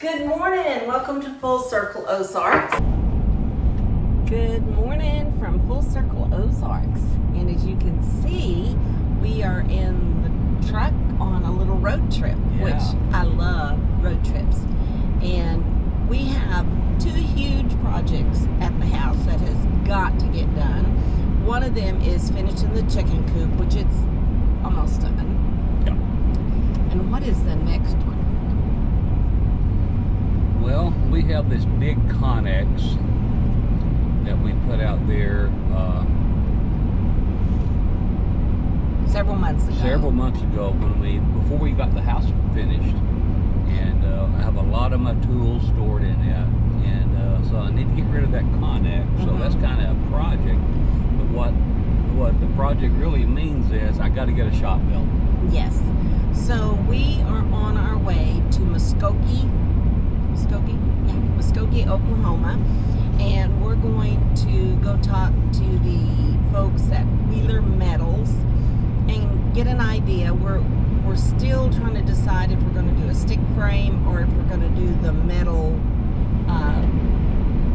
Good morning. Welcome to Full Circle Ozarks. Good morning from Full Circle Ozarks. And as you can see, we are in the truck on a little road trip, which I love road trips. And we have two huge projects at the house that has got to get done. One of them is finishing the chicken coop, which it's almost done. Yeah. And what is the next one? Well, we have this big Connex that we put out there Several months ago. Before we got the house finished, and I have a lot of my tools stored in that, and so I need to get rid of that Connex. So that's kind of a project. But what the project really means is I got to get a shop built. Yes. So we are on our way to Muskogee, Oklahoma, and we're going to go talk to the folks at Wheeler Metals and get an idea. We're still trying to decide if we're going to do a stick frame or if we're going to do the metal.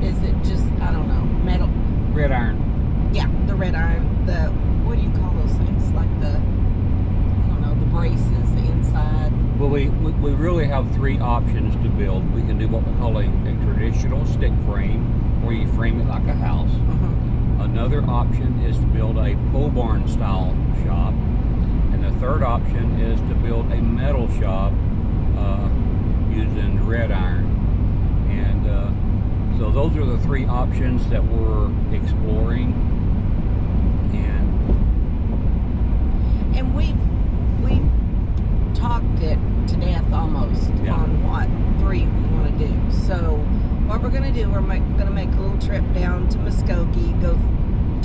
Is it just, I don't know, metal? Red iron. Yeah, the red iron. The, what do you call those things? Like the, I don't know, the braces, the inside. Well, we really have three options to build. We can do what we call a traditional stick frame, where you frame it like a house. Another option is to build a pole barn style shop. And the third option is to build a metal shop using red iron. And so those are the three options that we're exploring. And we talked it to death almost on what three we want to do. So what we're going to do, we're going to make a little trip down to Muskogee, go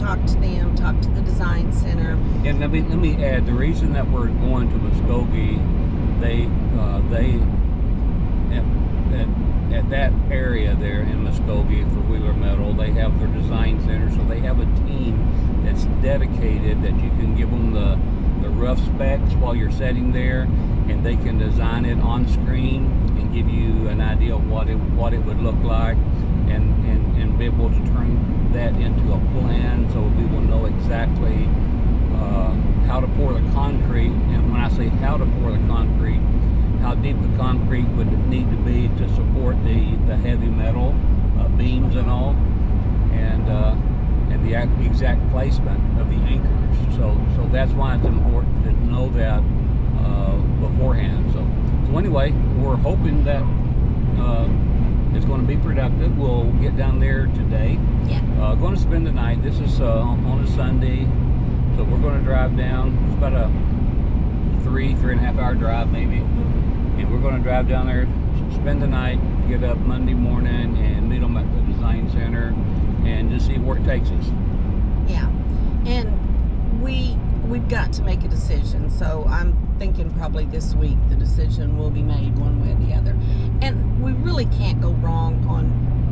talk to them, talk to the design center. And let me add, the reason that we're going to Muskogee, at that area there in Muskogee for Wheeler Metal, they have their design center, so they have a team that's dedicated that you can give them the rough specs while you're sitting there, and they can design it on screen and give you an idea of what it would look like, and be able to turn that into a plan so we will know exactly how to pour the concrete. And when I say how to pour the concrete, how deep the concrete would need to be to support the heavy metal beams and all, and the exact placement of the anchors. So that's why it's important to know that beforehand. So anyway, we're hoping that it's going to be productive. We'll get down there today. Yeah. Going to spend the night. This is on a Sunday, so we're going to drive down. It's about a 3.5 hour drive maybe, and we're going to drive down there, spend the night, get up Monday morning, and meet them at the design center, and just see where it takes us. Yeah, and we've got to make a decision. So I'm thinking probably this week the decision will be made one way or the other. And we really can't go wrong on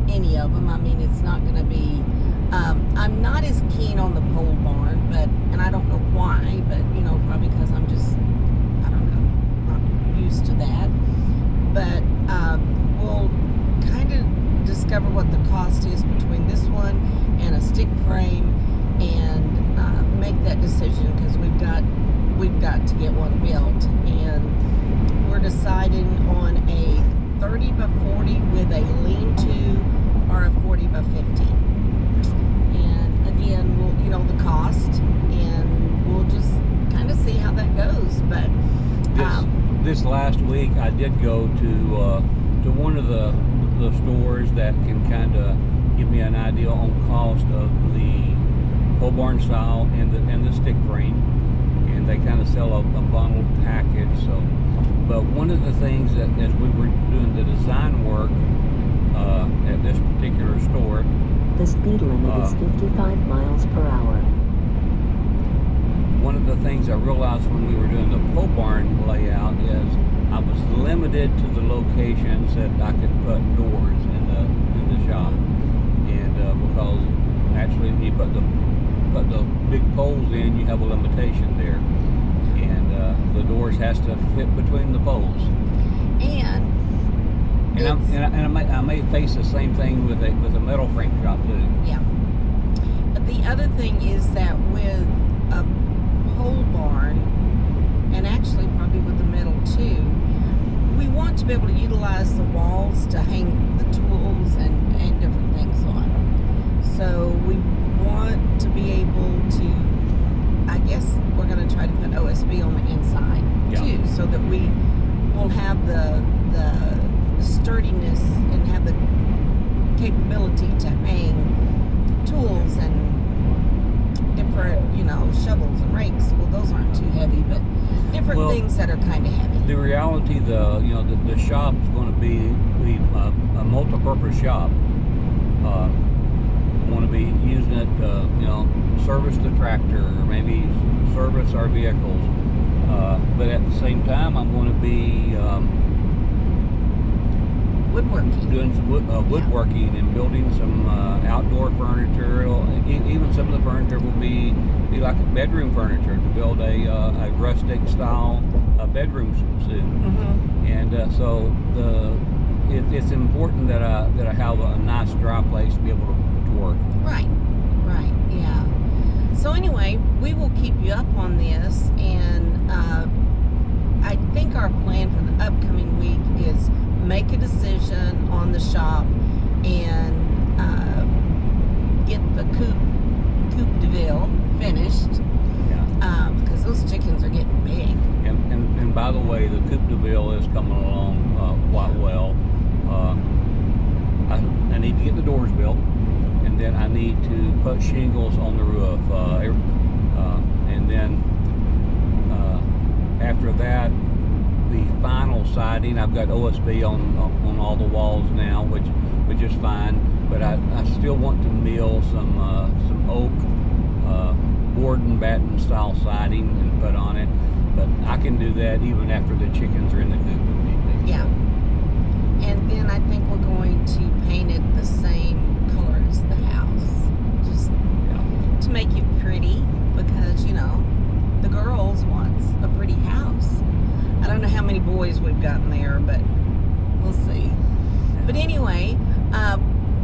any of them. I mean, it's not going to be. I'm not as keen on the pole barn, and I don't know why, but probably because I'm just, I don't know, not used to that. But we'll kind of discover what the cost is between this one and a stick frame, and make that decision, because we've got to get one built. And we're deciding on a 30 by 40 with a lean-to or a 40 by 50. And again, we'll the cost, and we'll just kind of see how that goes. But this last week I did go to one of the stores that can kind of give me an idea on cost of the pole barn style and the stick frame, and they kind of sell a bundled package. So, but one of the things that as we were doing the design work at this particular store, the speed limit is 55 miles per hour. One of the things I realized when we were doing the pole barn layout is I was limited to the locations that I could put doors in the shop, and because naturally when you put the big poles in, you have a limitation there, and the doors has to fit between the poles. And I may face the same thing with a metal frame shop too. Yeah. But the other thing is that with a pole barn, and actually probably with the metal too, we want to be able to utilize the walls to hang the tools and different things on. So we want to be able to, I guess we're going to try to put OSB on the inside too, so that we will have the sturdiness and have the capability to hang tools and different, shovels and rakes. Well, those aren't too heavy, but different things that are kind of heavy. The reality, the shop is going to be a multi-purpose shop. I want to be using it to, service the tractor, or maybe service our vehicles. But at the same time, I'm going to be woodworking. Doing some woodworking and building some outdoor furniture. Even some of the furniture will be like bedroom furniture, to build a rustic style bedroom soon. And so it's important that I have a nice dry place to be able to work. Right, yeah. So anyway, we will keep you up on this, and I think our plan for the upcoming week is make a decision on the shop and get the coupe de ville finished. Yeah. Because those chickens are getting big. And by the way, the coupe de ville is coming along quite well. I need to get the doors built, and then I need to put shingles on the roof, and then after that, the final siding. I've got OSB on all the walls now, which is fine, but I still want to mill some oak board and batten style siding and put on it, but I can do that even after the chickens are in the coop if need be. Yeah. And then I think we're going to paint it the same color as the house, just to make it pretty, because the girls wants a pretty house. I don't know how many boys we've got in there, but we'll see. But anyway,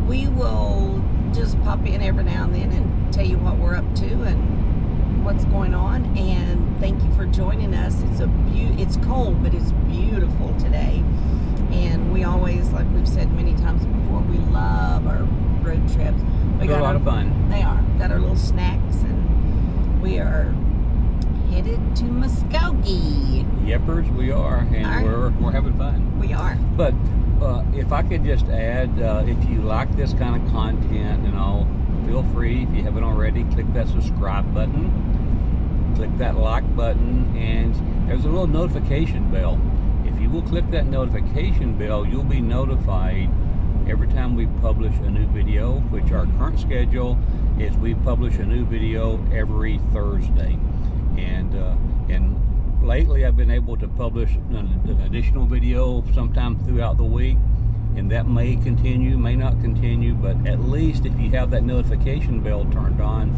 we will just pop in every now and then and tell you what we're up to and what's going on. And thank you for joining us. It's cold, but it's beautiful today. And we always, like we've said many times before, we love our road trips. They're a lot of fun. They are. Got our little snacks, and we are headed to Muskogee. Yepers, we are, and we're having fun. We are. But if I could just add, if you like this kind of content and all, feel free, if you haven't already, click that subscribe button, click that like button, and there's a little notification bell. If you will click that notification bell, you'll be notified every time we publish a new video, which our current schedule is we publish a new video every Thursday. And lately I've been able to publish an additional video sometime throughout the week, and that may continue, may not continue, but at least if you have that notification bell turned on,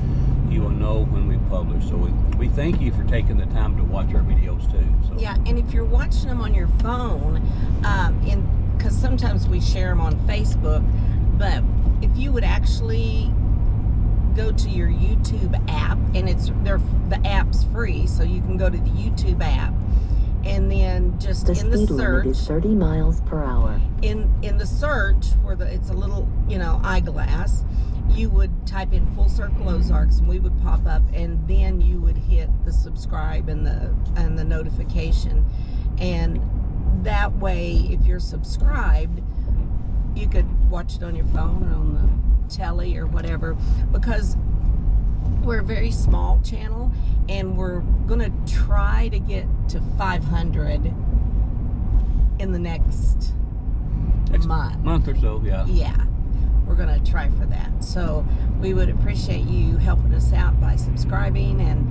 you will know when we publish. So we thank you for taking the time to watch our videos too. So. Yeah, and if you're watching them on your phone, because sometimes we share them on Facebook, but if you would actually go to your YouTube app, and the app's free, so you can go to the YouTube app, and then just the in the speed limit search, is 30 miles per hour. In the search, where it's a little eyeglass, you would type in Full Circle Ozarks, and we would pop up, and then you would hit the subscribe and the notification, and that way, if you're subscribed, you could watch it on your phone or on the telly or whatever, because we're a very small channel, and we're gonna try to get to 500 in the next month or so. Yeah, we're gonna try for that. So we would appreciate you helping us out by subscribing and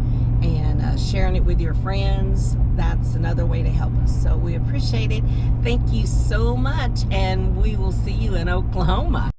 sharing it with your friends. That's another way to help us, so we appreciate it. Thank you so much, and we will see you in Oklahoma.